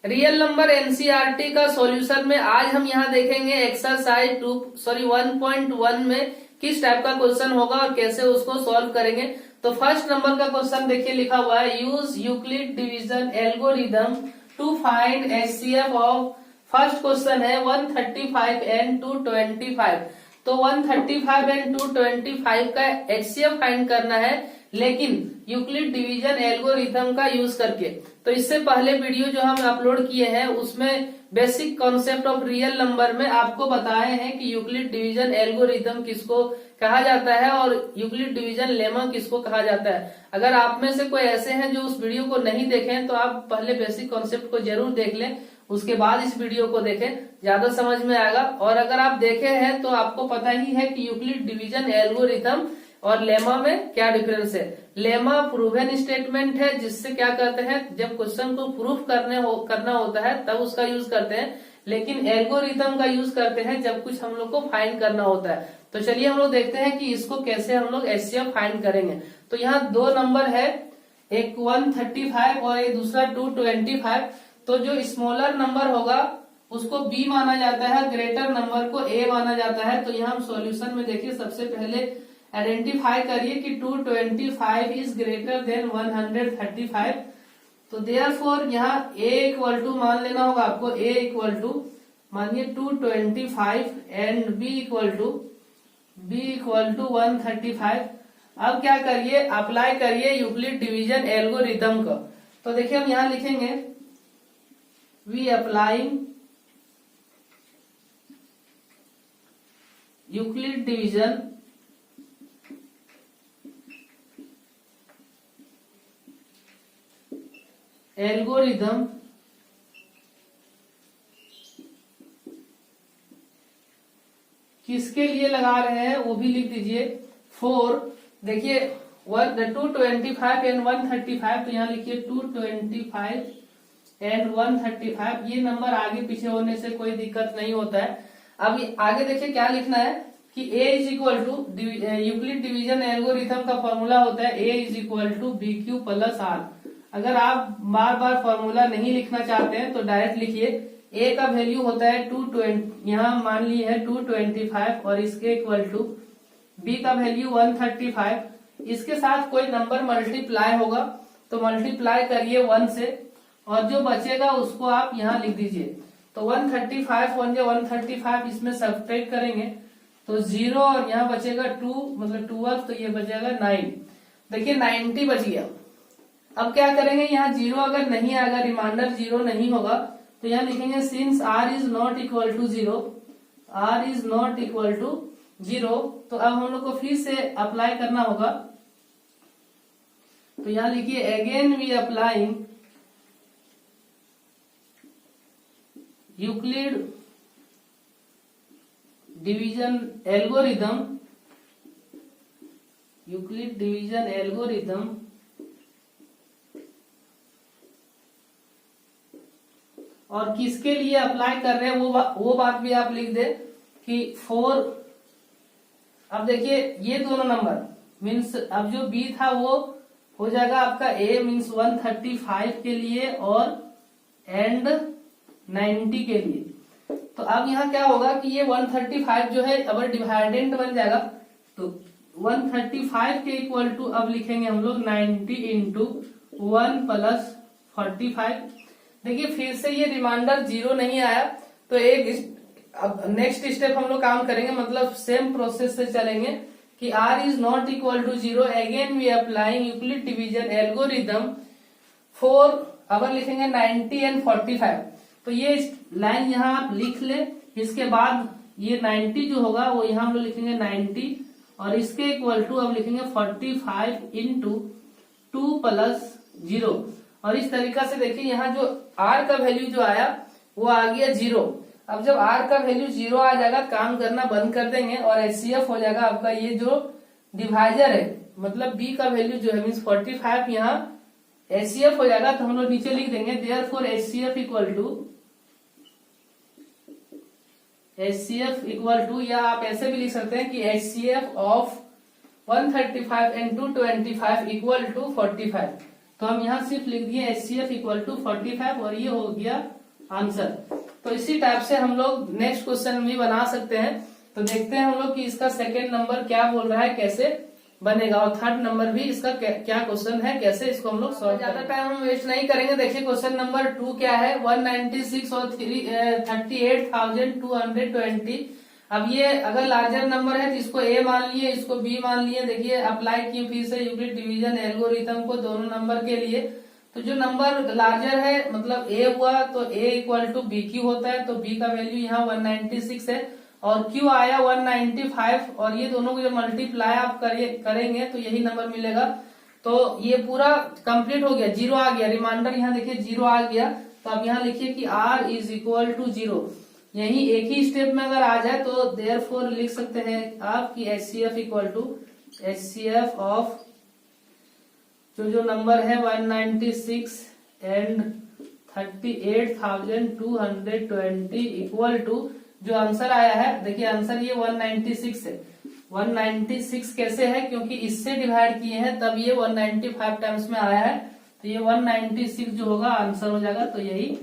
Real number NCERT का solution में आज हम यहाँ देखेंगे एक्सरसाइज 1.1 में किस टाइप का क्वेश्चन होगा और कैसे उसको सॉल्व करेंगे। तो फर्स्ट नंबर का क्वेश्चन देखिए लिखा हुआ है, use Euclid division algorithm to find HCF of. First question है 135 एंड 225। तो 135 एंड 225 का एचसीएफ फाइंड करना है, लेकिन यूक्लिड डिवीजन एल्गोरिथम का यूज करके। तो इससे पहले वीडियो जो हम अपलोड किए हैं उसमें basic concept of real number में आपको बताए हैं कि यूक्लिड डिवीजन एल्गोरिथम किसको कहा जाता है और यूक्लिड डिवीजन लेमा किसको कहा जाता है। अगर आप में से कोई ऐसे हैं जो उस वीडियो को नहीं देखें तो आप पहले बेसिक कॉन्सेप्ट को जरूर देख लें, उसके बाद इस वीडियो को देखें, ज्यादा समझ में आएगा। और अगर आप देखे हैं तो आपको पता ही है कि यूक्लिड डिवीजन एल्गोरिथम और लेमा में क्या डिफरेंस है। लेमा प्रूवन स्टेटमेंट है, जिससे क्या करते हैं, जब क्वेश्चन को प्रूफ करना होता है तब उसका यूज करते हैं, लेकिन एल्गोरिथम का यूज करते हैं जब कुछ हम लोग को फाइंड करना होता है। तो चलिए हम लोग देखते हैं कि इसको कैसे हम लोग एचसीएफ फाइंड करेंगे। तो यहाँ दो नंबर है, एक 135 और एक दूसरा 225। तो जो स्मॉलर नंबर होगा उसको बी माना जाता है, ग्रेटर नंबर को ए माना जाता है। तो यहाँ हम सॉल्यूशन में देखिए, सबसे पहले आइडेंटिफाई करिए कि 225 इज ग्रेटर देन 135। तो देयरफॉर यहाँ a इक्वल टू मान लेना होगा आपको, a इक्वल टू मानिए 225 एंड b इक्वल टू 135। अब क्या करिए, अप्लाई करिए यूक्लिड डिवीजन एल्गोरिथम का। तो देखिए हम यहाँ लिखेंगे we applying Euclid division algorithm किसके लिए लगा रहे हैं वो भी लिख दीजिए। 4 देखिए 225 एंड 135। तो यहाँ लिखिए 225 एंड 135। ये नंबर आगे पीछे होने से कोई दिक्कत नहीं होता है। अब आगे देखिए क्या लिखना है कि a is equal to Euclid division algorithm का फॉर्मूला होता है a is equal to B Q plus R. अगर आप बार बार फॉर्मूला नहीं लिखना चाहते हैं तो डायरेक्ट लिखिए। a का वैल्यू होता है 220, यहाँ मान ली है 225 और इसके इक्वल टू b का वैल्यू 135। इसके साथ कोई नंबर मल्टीप्लाई होगा तो मल्टीप्लाई करिए 1 से, और जो बचेगा उसको आप यहाँ लिख दीजिए। तो 135 135 इसमें सब्ट्रैक्ट करेंगे तो 0 और यहाँ बचेगा 2 मतलब 12, तो ये बचेगा 9। देखिए 90 बच गया। अब क्या करेंगे, यहाँ 0 अगर नहीं आएगा, रिमाइंडर 0 नहीं होगा, तो यहाँ लिखेंगे since r is not equal to 0, r is not equal to 0। तो अब हम लोग को फिर से अप्लाई करना होगा। तो यहाँ लिखिए again we applying Euclid division algorithm, Euclid division algorithm और किसके लिए अप्लाई कर रहे हैं वो बात भी आप लिख दे कि 4। अब देखिए ये दोनों नंबर मीन्स अब जो b था वो हो जाएगा आपका a मीन्स 135 के लिए और एंड 90 के लिए। तो अब यहाँ क्या होगा कि ये 135 जो है अब डिवाइडेंट बन जाएगा। तो 135 के इक्वल टू अब लिखेंगे हम लोग 90 इंटू 1 प्लस 45। देखिए फिर से ये रिमाइंडर 0 नहीं आया, तो अब नेक्स्ट स्टेप हम लोग काम करेंगे, मतलब सेम प्रोसेस से चलेंगे कि r is not equal to 0। Again we applying Euclid division algorithm 4। अब लिखेंगे 90 एंड 45। तो ये लाइन यहाँ आप लिख ले। इसके बाद ये 90 जो होगा वो यहाँ हम लोग लिखेंगे 90 और इसके इक्वल टू अब लिखेंगे 45 इंटू 2 प्लस 0। और इस तरीका से देखिए यहाँ जो r का वैल्यू जो आया वो आ गया 0। अब जब r का वैल्यू 0 आ जाएगा काम करना बंद कर देंगे और एचसीएफ हो जाएगा आपका ये जो डिवाइजर है, मतलब b का वैल्यू जो है मीन्स 45 यहाँ एचसीएफ हो जाएगा। तो हम लोग नीचे लिख देंगे देयरफॉर एचसीएफ इक्वल टू, या आप ऐसे भी लिख सकते हैं कि HCF of 135 and 225 equal to 45। तो हम यहाँ सिर्फ लिख दिए HCF इक्वल टू 45 और ये हो गया आंसर। तो इसी टाइप से हम लोग नेक्स्ट क्वेश्चन भी बना सकते हैं। तो देखते हैं हम लोग कि इसका सेकेंड नंबर क्या बोल रहा है, कैसे बनेगा, और थर्ड नंबर भी इसका क्या क्वेश्चन है, कैसे इसको हम लोग सॉल्व। ज्यादा टाइम हम वेस्ट नहीं करेंगे। देखिए क्वेश्चन नंबर 2 क्या है, 196 और 38,220। अब ये अगर लार्जर नंबर है तो इसको A मान लिए, इसको B मान लिए। देखिए अप्लाई किए फिर से यूक्लिड डिवीजन एल्गोरिथम को दोनों नंबर के लिए। तो जो नंबर लार्जर है मतलब A हुआ तो A इक्वल टू BQ होता है, तो B का वैल्यू यहाँ 196 है और Q आया 195 और ये दोनों को जब मल्टीप्लाई आप करेंगे तो यही नंबर मिलेगा। तो ये पूरा कंप्लीट हो गया, 0 आ गया, रिमाइंडर यहाँ देखिए 0 आ गया। तो अब यहाँ लिखिए कि R इज इक्वल टू 0। यही एक ही स्टेप में अगर आ जाए तो देयरफॉर लिख सकते हैं आप कि HCF equal to HCF of जो नंबर है 196 एंड 38,220 इक्वल टू जो आंसर आया है। देखिए आंसर ये 196 है। 196 कैसे है, क्योंकि इससे डिवाइड किए हैं तब ये 195 टाइम्स में आया है। तो ये 196 जो होगा आंसर हो जाएगा। तो यही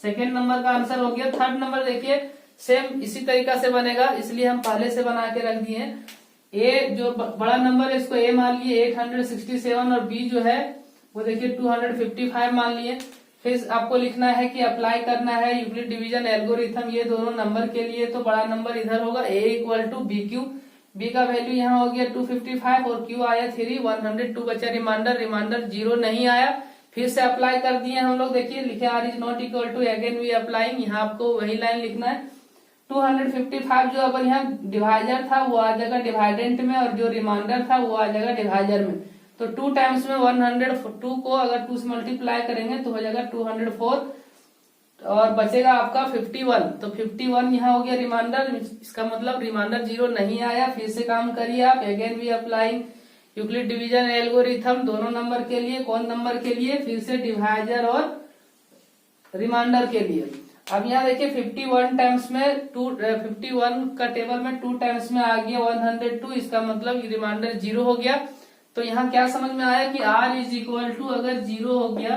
सेकेंड नंबर का आंसर हो गया। थर्ड नंबर देखिए सेम इसी तरीका से बनेगा, इसलिए हम पहले से बना के रख दिए हैं। ए जो बड़ा नंबर है इसको A मान लिए 867 और B जो है वो देखिए 255 मान लिए। फिर आपको लिखना है कि अप्लाई करना है यूक्लिड डिवीजन एल्गोरिथम ये दोनों नंबर के लिए। तो बड़ा नंबर इधर होगा A equal to BQ। B का वैल्यू यहाँ हो गया 255 और Q आया 3, 102 बचा रिमाइंडर 0 नहीं आया। फिर से अप्लाई कर दिए हम लोग। देखिए लिखे R is not equal to, again we applying. यहाँ आपको वही लाइन लिखना है। 255 जो अब यहाँ डिवाइजर था वो आ जाएगा डिवाइडेंट में और जो रिमाइंडर था वो आ जाएगा डिवाइजर में। तो 2 टाइम्स में 102 को अगर 2 से मल्टीप्लाई करेंगे तो हो जाएगा 204 और बचेगा आपका 51। तो 51 यहाँ हो गया रिमाइंडर, इसका मतलब रिमाइंडर 0 नहीं आया। फिर से काम करिए आप, again we applying Euclid division algorithm दोनों नंबर के लिए। कौन नंबर के लिए, फिर से डिवाइजर और रिमाइंडर के लिए। अब यहाँ देखिए 51 टाइम्स में 51 का टेबल में 2 टाइम्स में आ गया 102, इसका मतलब रिमाइंडर 0 हो गया। तो यहाँ क्या समझ में आया कि R इज इक्वल टू अगर 0 हो गया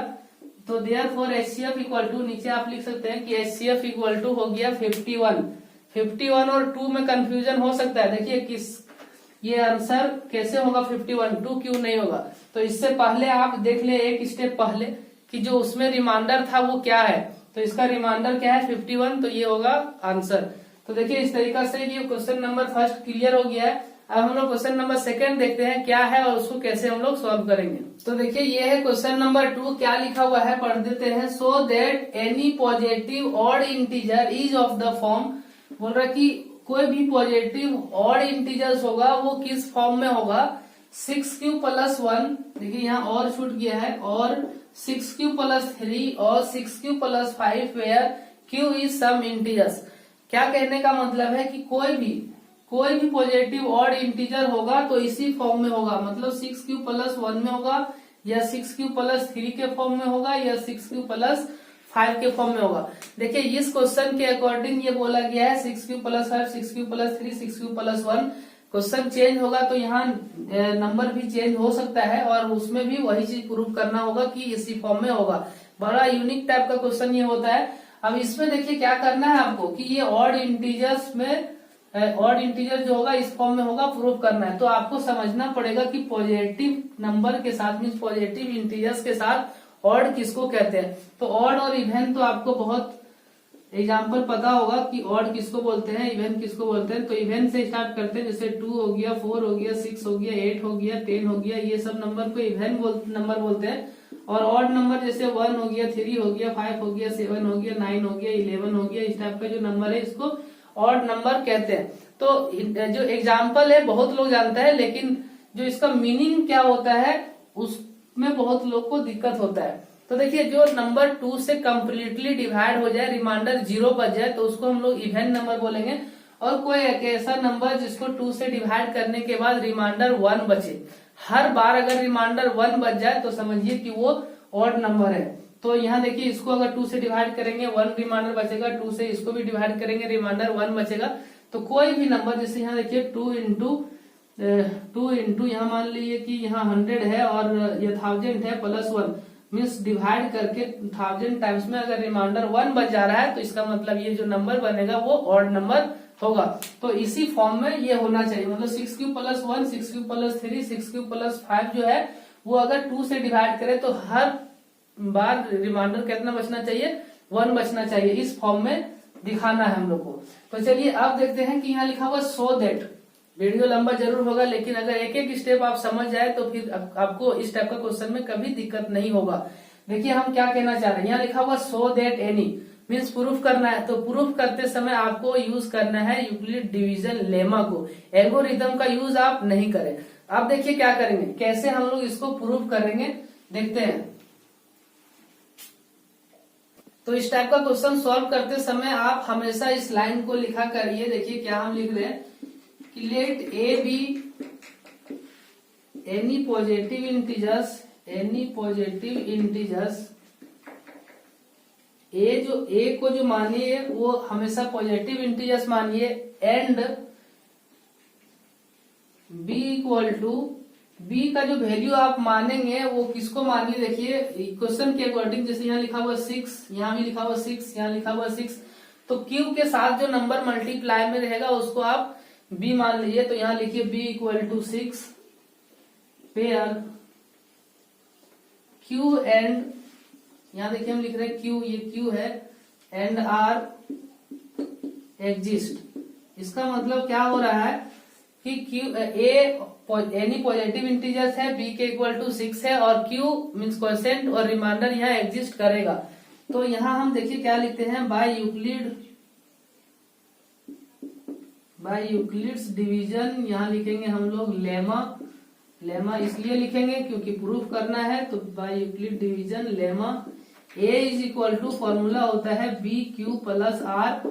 तो देयरफॉर HCF इक्वल टू, नीचे आप लिख सकते हैं कि HCF इक्वल टू हो गया 51 और 2 में कंफ्यूजन हो सकता है। देखिए किस ये आंसर कैसे होगा 51, 2 क्यों नहीं होगा। तो इससे पहले आप देख ले एक स्टेप पहले कि जो उसमें रिमाइंडर था वो क्या है। तो इसका रिमाइंडर क्या है 51, तो ये होगा आंसर। तो देखिए इस तरीका से ये क्वेश्चन नंबर फर्स्ट क्लियर हो गया है। अब हम लोग क्वेश्चन नंबर सेकंड देखते हैं क्या है और उसको कैसे हम लोग सॉल्व करेंगे। तो देखिए ये है क्वेश्चन नंबर 2, क्या लिखा हुआ है पढ़ देते हैं। So that any positive odd integer is of the form, बोल रहा है कि कोई भी पॉजिटिव ऑड इंटीजर्स होगा वो किस फॉर्म में होगा, 6q + 1। देखिए यहाँ और छूट गया है, और 6q + 3 और 6q + 5 where q is some integers. क्या कहने का मतलब है कि कोई भी पॉजिटिव ऑड इंटीजर होगा तो इसी फॉर्म में होगा, मतलब 6q + 1 में होगा या 6q + 3 के फॉर्म में होगा या 6q + 5 के फॉर्म में होगा। देखिए इस क्वेश्चन के अकॉर्डिंग ये बोला गया है 6q + 5, 6q + 3, 6q + 1। Question change होगा तो यहाँ नंबर भी चेंज हो सकता है और उसमें भी वही चीज प्रूव करना होगा कि इसी फॉर्म में होगा। बड़ा यूनिक टाइप का क्वेश्चन ये होता है। अब इसमें देखिए क्या करना है आपको कि ये ऑड इंटीजर्स में ऑड इंटीजर जो होगा इस फॉर्म में होगा, प्रूव करना है। तो आपको समझना पड़ेगा कि पॉजिटिव नंबर के साथ मीन पॉजिटिव इंटीजर्स के साथ ऑड किसको कहते हैं। तो ऑड और इवन तो आपको बहुत एग्जाम्पल पता होगा कि ऑड किसको बोलते हैं, इवन किसको बोलते हैं। तो इवन से स्टार्ट करते हैं, जैसे 2 हो गया, 4 हो गया, 6 हो गया, 8 हो गया, 10 हो गया, ये सब नंबर को इवन नंबर बोलते हैं। और ऑड नंबर जैसे 1 हो गया, 3 हो गया, 5 हो गया, 7 हो गया, 9 हो गया, 11 हो गया, इस टाइप का जो नंबर है इसको ऑड नंबर कहते हैं। तो जो एग्जाम्पल है बहुत लोग जानते हैं, लेकिन जो इसका मीनिंग क्या होता है उसमें बहुत लोग को दिक्कत होता है। तो देखिए जो नंबर 2 से कम्प्लीटली डिवाइड हो जाए, रिमाइंडर 0 बच जाए, तो उसको हम लोग इवन नंबर बोलेंगे। और कोई एक ऐसा नंबर जिसको 2 से डिवाइड करने के बाद रिमाइंडर 1 बचे, हर बार अगर रिमाइंडर 1 बच जाए तो समझिए कि वो ऑड नंबर है। तो यहाँ देखिए इसको अगर 2 से डिवाइड करेंगे 1 रिमाइंडर बचेगा, 2 से इसको भी डिवाइड करेंगे रिमाइंडर 1 बचेगा। तो कोई भी नंबर, जैसे यहाँ देखिए 2 × 2 इंटू यहाँ मान लीजिए कि यहाँ 100 है और ये 1000 है प्लस 1 मीन्स डिवाइड करके 1000 टाइम्स में अगर रिमाइंडर 1 बच जा रहा है तो इसका मतलब ये जो नंबर बनेगा वो ऑड नंबर होगा। तो इसी फॉर्म में ये होना चाहिए, मतलब 6 cube plus 1, 6 cube plus 3, 6 cube plus 5 जो है वो अगर 2 से डिवाइड करे तो हर बार रिमाइंडर कितना बचना चाहिए, 1 बचना चाहिए। इस फॉर्म में दिखाना है हम लोग को। तो चलिए अब देखते हैं कि यहाँ लिखा हुआ सो दैट। वीडियो लंबा जरूर होगा लेकिन अगर एक एक स्टेप आप समझ जाए तो फिर आपको इस टाइप का क्वेश्चन में कभी दिक्कत नहीं होगा। देखिए हम क्या कहना चाह रहे हैं, यहाँ लिखा हुआ so that any means proof करना है। तो प्रूफ करते समय आपको यूज करना है यूक्लिड डिवीजन लेमा को, एल्गोरिथम का यूज आप नहीं करें। अब देखिए क्या करेंगे, कैसे हम लोग इसको प्रूफ करेंगे देखते हैं। तो इस टाइप का क्वेश्चन सॉल्व करते समय आप हमेशा इस लाइन को लिखा करिए। देखिए क्या हम लिख रहे हैं कि let A B any positive integers, A को जो मानिए वो हमेशा पॉजिटिव इंटीजर्स मानिए, and B equal to, B का जो वैल्यू आप मानेंगे वो किसको मानिए, देखिए क्वेश्चन के अकॉर्डिंग, जैसे यहाँ लिखा हुआ 6, यहाँ भी लिखा हुआ 6, यहाँ लिखा हुआ 6, तो क्यू के साथ जो नंबर मल्टीप्लाई में रहेगा उसको आप बी मान लीजिए। तो यहाँ लिखिए B equal to 6 pair Q and, यहाँ देखिए हम लिख रहे हैं क्यू, ये क्यू है, एंड आर एग्जिस्ट। इसका मतलब क्या हो रहा है कि क्यू एनी पॉजिटिव इंटीजर्स है, बी के इक्वल टू 6 है और क्यू मीन्स क्वोशिएंट और रिमाइंडर यहाँ एग्जिस्ट करेगा। तो यहाँ हम देखिए क्या लिखते हैं, बाय यूक्लिड्स डिवीजन, यहाँ लिखेंगे हम लोग लेमा इसलिए लिखेंगे क्योंकि प्रूफ करना है। तो by Euclid division lemma A is equal to, formula होता है बी क्यू प्लस आर,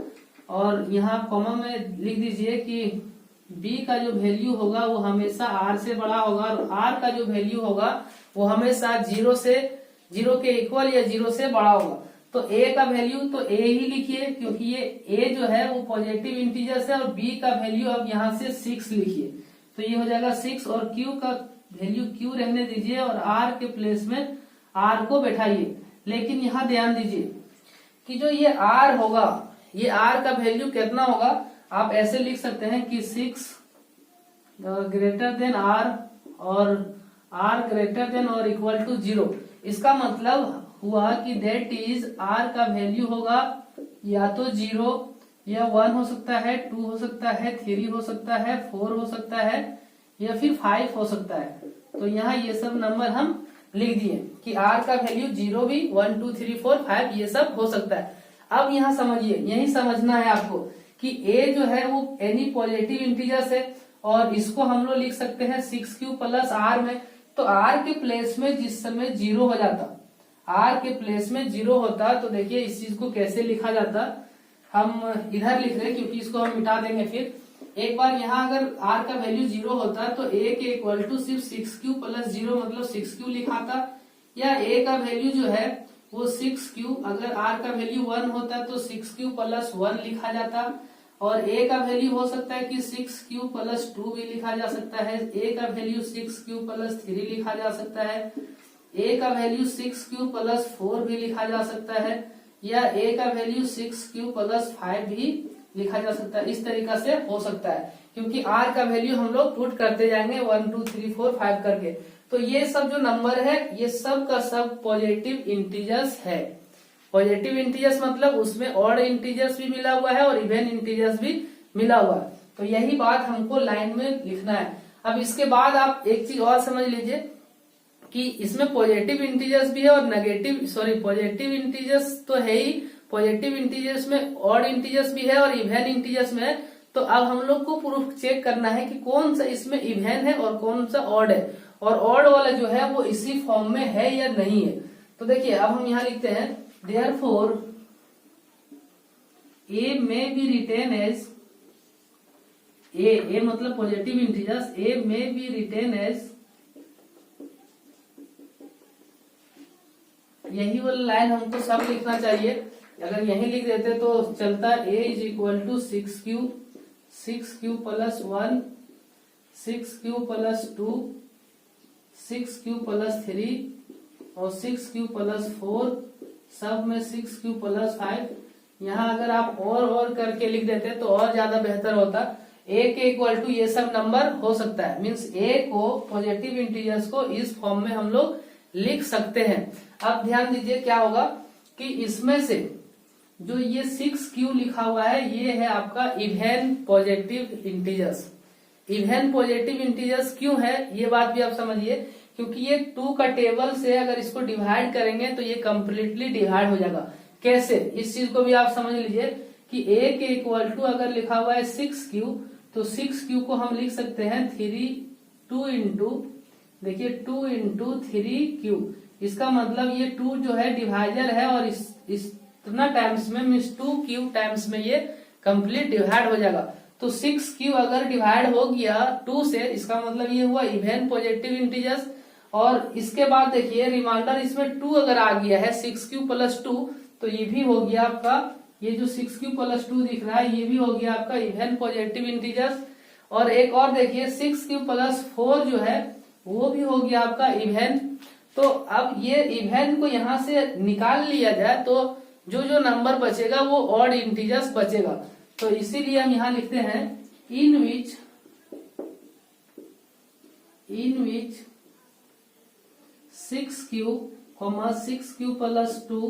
और यहाँ कॉमा में लिख दीजिए कि बी का जो वैल्यू होगा वो हमेशा आर से बड़ा होगा और आर का जो वैल्यू होगा वो हमेशा 0 के इक्वल या 0 से बड़ा होगा। तो ए का वैल्यू तो ए ही लिखिए क्योंकि ये ए जो है वो पॉजिटिव इंटीजर्स है, और बी का वैल्यू अब यहाँ से 6 लिखिए, तो ये हो जाएगा 6, और क्यू का वैल्यू क्यू रहने दीजिए और आर के प्लेस में आर को बैठाइए। लेकिन यहाँ ध्यान दीजिए कि जो ये आर होगा, ये आर का वैल्यू कितना होगा, आप ऐसे लिख सकते हैं कि 6 ग्रेटर देन आर और आर ग्रेटर देन और इक्वल टू 0। इसका मतलब हुआ कि दैट इज आर का वैल्यू होगा या तो 0 या 1 हो सकता है, 2 हो सकता है, 3 हो सकता है, 4 हो सकता है या फिर 5 हो सकता है। तो यहाँ ये सब नंबर हम लिख दिए कि आर का वैल्यू 0 भी, 1 2 3 4 5 ये सब हो सकता है। अब यहाँ समझिए, यही समझना है आपको कि ए जो है वो एनी पॉजिटिव इंटीजर्स है और इसको हम लोग लिख सकते हैं 6 क्यू प्लस आर में। तो आर के प्लेस में जिस समय 0 हो जाता, आर के प्लेस में 0 होता, तो देखिए इस चीज को कैसे लिखा जाता, हम इधर लिख रहे हैं क्योंकि इसको हम मिटा देंगे फिर। एक बार यहाँ अगर आर का वैल्यू 0 होता तो ए के इक्वल टू सिर्फ 6 क्यू प्लस 0 मतलब 6 क्यू लिखाता, या ए का वैल्यू जो है वो 6 क्यू, अगर आर का वैल्यू 1 होता तो 6 क्यू प्लस 1 लिखा जाता, और ए का वैल्यू हो सकता है कि 6 क्यू प्लस 2 भी लिखा जा सकता है, ए का वैल्यू 6 क्यू प्लस 3 लिखा जा सकता है, ए का वैल्यू 6 क्यू प्लस 4 भी लिखा जा सकता है, या ए का वैल्यू 6 क्यू प्लस 5 भी लिखा जा सकता है। इस तरीका से हो सकता है क्योंकि आर का वैल्यू हम लोग पुट करते जाएंगे 1 2 3 4 5 करके। तो ये सब जो नंबर है ये सब का सब पॉजिटिव इंटीजर्स है। पॉजिटिव इंटीजर्स मतलब उसमें ऑड इंटीजर्स भी मिला हुआ है और इवन इंटीजर्स भी मिला हुआ है। तो यही बात हमको लाइन में लिखना है। अब इसके बाद आप एक चीज और समझ लीजिए कि इसमें पॉजिटिव इंटीजर्स भी है और पॉजिटिव इंटीजर्स तो है ही, पॉजिटिव इंटीजर्स में ऑड इंटीजर्स भी है और इवन इंटीजर्स में है। तो अब हम लोग को प्रूफ चेक करना है कि कौन सा इसमें इवन है और कौन सा ऑड है, और ऑड वाला जो है वो इसी फॉर्म में है या नहीं है। तो देखिए अब हम यहाँ लिखते हैं therefore a may be written as a मतलब positive integers, a may be written as, यही वाला लाइन हमको सब लिखना चाहिए। अगर यही लिख देते तो चलता, a is equal to 6 Q plus 1 6q plus 2, 6q plus 3 और 6q प्लस 4, सब में 6q प्लस 5। यहाँ अगर आप और करके लिख देते तो और ज्यादा बेहतर होता। a के इक्वल टू ये सब नंबर हो सकता है, मीन्स a को पॉजिटिव इंटीजर्स को इस फॉर्म में हम लोग लिख सकते हैं। अब ध्यान दीजिए क्या होगा कि इसमें से जो ये 6q लिखा हुआ है ये है आपका even positive integers. Even positive integers क्यों है ये बात भी आप समझिए, क्योंकि ये 2 का टेबल से अगर इसको डिवाइड करेंगे तो ये कंप्लीटली डिवाइड हो जाएगा। कैसे, इस चीज को भी आप समझ लीजिए कि a के इक्वल टू अगर लिखा हुआ है 6q तो 6q को हम लिख सकते हैं 2 इंटू, देखिए 2 इंटू 3q। इसका मतलब ये 2 जो है डिवाइजर है और इतना टाइम्स में मीन्स 2q टाइम्स में ये कंप्लीट डिवाइड हो जाएगा। तो 6q अगर डिवाइड हो गया 2 से, इसका मतलब ये हुआ इवन पॉजिटिव इंटीजर्स। और इसके बाद देखिए रिमाइंडर इसमें 2 अगर आ गया है 6q प्लस 2 तो ये भी हो गया आपका, ये जो 6q प्लस 2 दिख रहा है ये भी हो गया आपका इवन पॉजिटिव इंटीजर्स। और एक और देखिए 6q प्लस 4 जो है वो भी हो गया आपका इवन। तो अब ये इवन को यहाँ से निकाल लिया जाए तो जो जो नंबर बचेगा वो ऑड इंटीजर्स बचेगा। तो इसीलिए हम यहाँ लिखते हैं इन विच 6q, 6q plus 2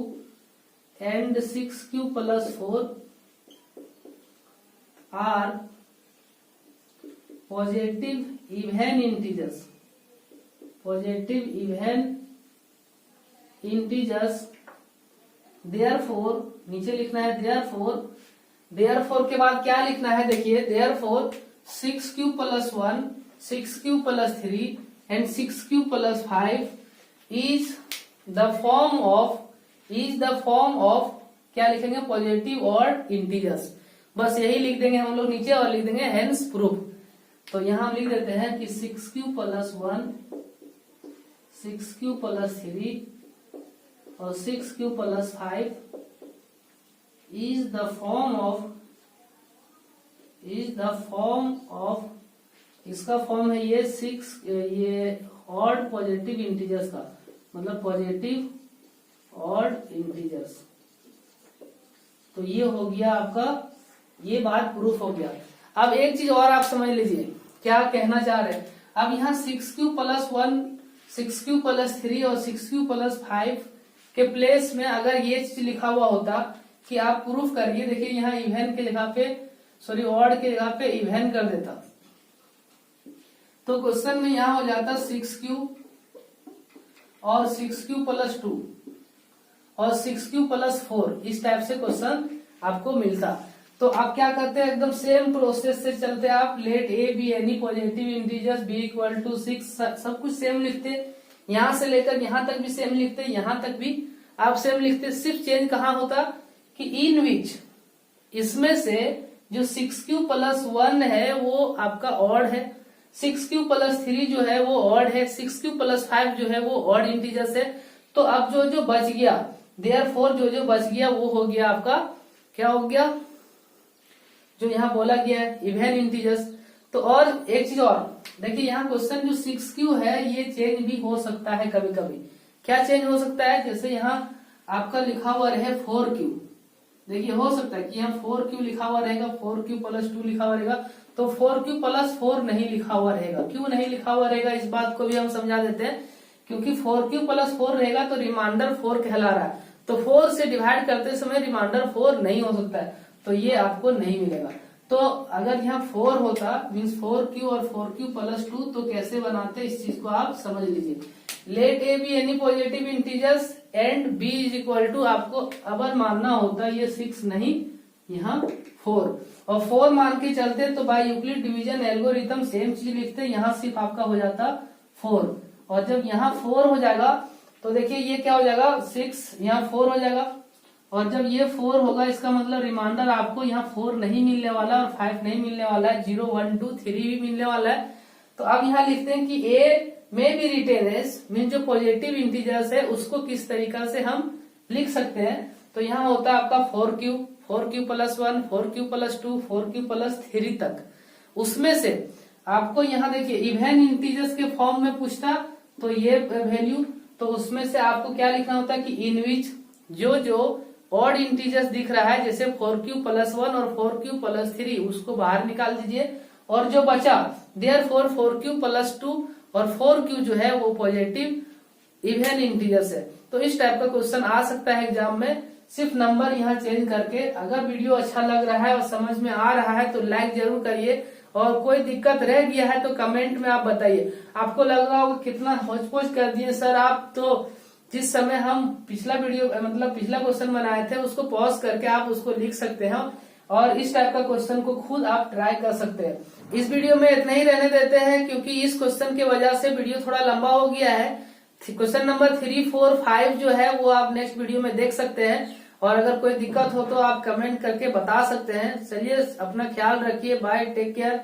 and 6q plus 4 are positive even integers. Positive even integers. Therefore नीचे लिखना है therefore के बाद क्या लिखना है देखिए therefore 6q plus 1, 6q plus 3 and 6q plus 5 is the form of क्या लिखेंगे पॉजिटिव ऑड इंटीजर्स। बस यही लिख देंगे हम लोग नीचे और लिख देंगे हेंस प्रूफ। तो यहाँ हम लिख देते हैं कि 6q प्लस 1, 6q प्लस 3 और 6q plus 5 is the form of इसका फॉर्म है ये ऑड पॉजिटिव इंटीजर्स का, मतलब पॉजिटिव ऑड इंटीजर्स। तो ये हो गया आपका, ये बात प्रूफ हो गया। अब एक चीज और आप समझ लीजिए क्या कहना चाह रहे हैं। अब यहाँ 6q प्लस 1, 6q प्लस 3 और 6q प्लस 5 के प्लेस में अगर ये चीज लिखा हुआ होता कि आप प्रूफ करिए, देखिए यहाँ इवन के जगह पे ऑड के जगह पे इवन कर देता तो क्वेश्चन में यहाँ हो जाता 6q और 6q प्लस 2 और 6q प्लस 4, इस टाइप से क्वेश्चन आपको मिलता। तो आप क्या करते हैं, एकदम सेम प्रोसेस से चलते आप, let A B any positive integers B equal to 6, सब कुछ सेम लिखते, यहाँ से लेकर यहाँ तक भी सेम लिखते, यहाँ तक भी आप सेम लिखते। सिर्फ चेंज कहाँ होता कि इन विच इसमें से जो 6q प्लस 1 है वो आपका ऑड है, 6q प्लस 3 जो है वो ऑड है, 6q प्लस 5 जो है वो ऑड इंटीजर्स है। तो अब जो बच गया देयरफॉर जो बच गया वो हो गया आपका, क्या हो गया, जो यहाँ बोला गया है इवन इंटीजर्स। तो और एक चीज और देखिए, यहाँ क्वेश्चन जो 6q है ये चेंज भी हो सकता है कभी कभी। क्या चेंज हो सकता है, जैसे यहाँ आपका लिखा हुआ रहे 4q, देखिए हो सकता है कि यहाँ 4q लिखा हुआ रहेगा, 4q प्लस 2 लिखा हुआ रहेगा, तो 4q प्लस 4 नहीं लिखा हुआ रहेगा। क्यों नहीं लिखा हुआ रहेगा इस बात को भी हम समझा देते हैं, क्योंकि 4q प्लस 4 रहेगा तो रिमाइंडर 4 कहला रहा है, तो 4 से डिवाइड करते समय रिमाइंडर 4 नहीं हो सकता है, तो ये आपको नहीं मिलेगा। तो अगर यहाँ 4 होता मीन्स 4q और 4q प्लस 2 तो कैसे बनाते इस चीज को आप समझ लीजिए। Let A B any positive integers and B is equal to, आपको अबर मानना होता ये 6 नहीं यहाँ 4, और 4 मान के चलते तो by Euclid division algorithm same चीज लिखते, यहाँ सिर्फ आपका हो जाता 4, और जब यहाँ 4 हो जाएगा तो देखिए ये क्या हो जाएगा 6, यहाँ 4 हो जाएगा, और जब ये 4 होगा इसका मतलब रिमाइंडर आपको यहाँ 4 नहीं मिलने वाला और 5 नहीं मिलने वाला है, 0 1 2 3 भी मिलने वाला है। तो अब यहाँ लिखते हैं कि ए में बी रिटेन एज मीन जो पॉजिटिव इंटीजर्स है उसको किस तरीका से हम लिख सकते हैं। तो यहाँ होता है आपका 4q plus 1, 4q plus 2, 4q plus 3 तक, उसमें से आपको यहाँ देखिए इवन इंटीजर्स के फॉर्म में पूछता तो ये वैल्यू, तो उसमें से आपको क्या लिखना होता है कि इन विच जो ऑड इंटीजर्स दिख रहा है जैसे 4q+1 और 4q+3 उसको बाहर निकाल दीजिए, और जो बचा देयरफॉर 4q+2 और 4q जो है वो पॉजिटिव इवन इंटीजर्स है। तो इस टाइप का क्वेश्चन आ सकता है एग्जाम में, सिर्फ नंबर यहाँ चेंज करके। अगर वीडियो अच्छा लग रहा है और समझ में आ रहा है तो लाइक जरूर करिए, और कोई दिक्कत रह गया है तो कमेंट में आप बताइए। आपको लग रहा होगा कितना होच-पोच कर दिए सर आप, तो जिस समय हम पिछला वीडियो मतलब पिछला क्वेश्चन बनाए थे उसको पॉज करके आप उसको लिख सकते हैं और इस टाइप का क्वेश्चन को खुद आप ट्राई कर सकते हैं। इस वीडियो में इतना ही रहने देते हैं क्योंकि इस क्वेश्चन की वजह से वीडियो थोड़ा लंबा हो गया है। क्वेश्चन नंबर 3, 4, 5 जो है वो आप नेक्स्ट वीडियो में देख सकते हैं, और अगर कोई दिक्कत हो तो आप कमेंट करके बता सकते हैं। चलिए अपना ख्याल रखिए, बाय, टेक केयर।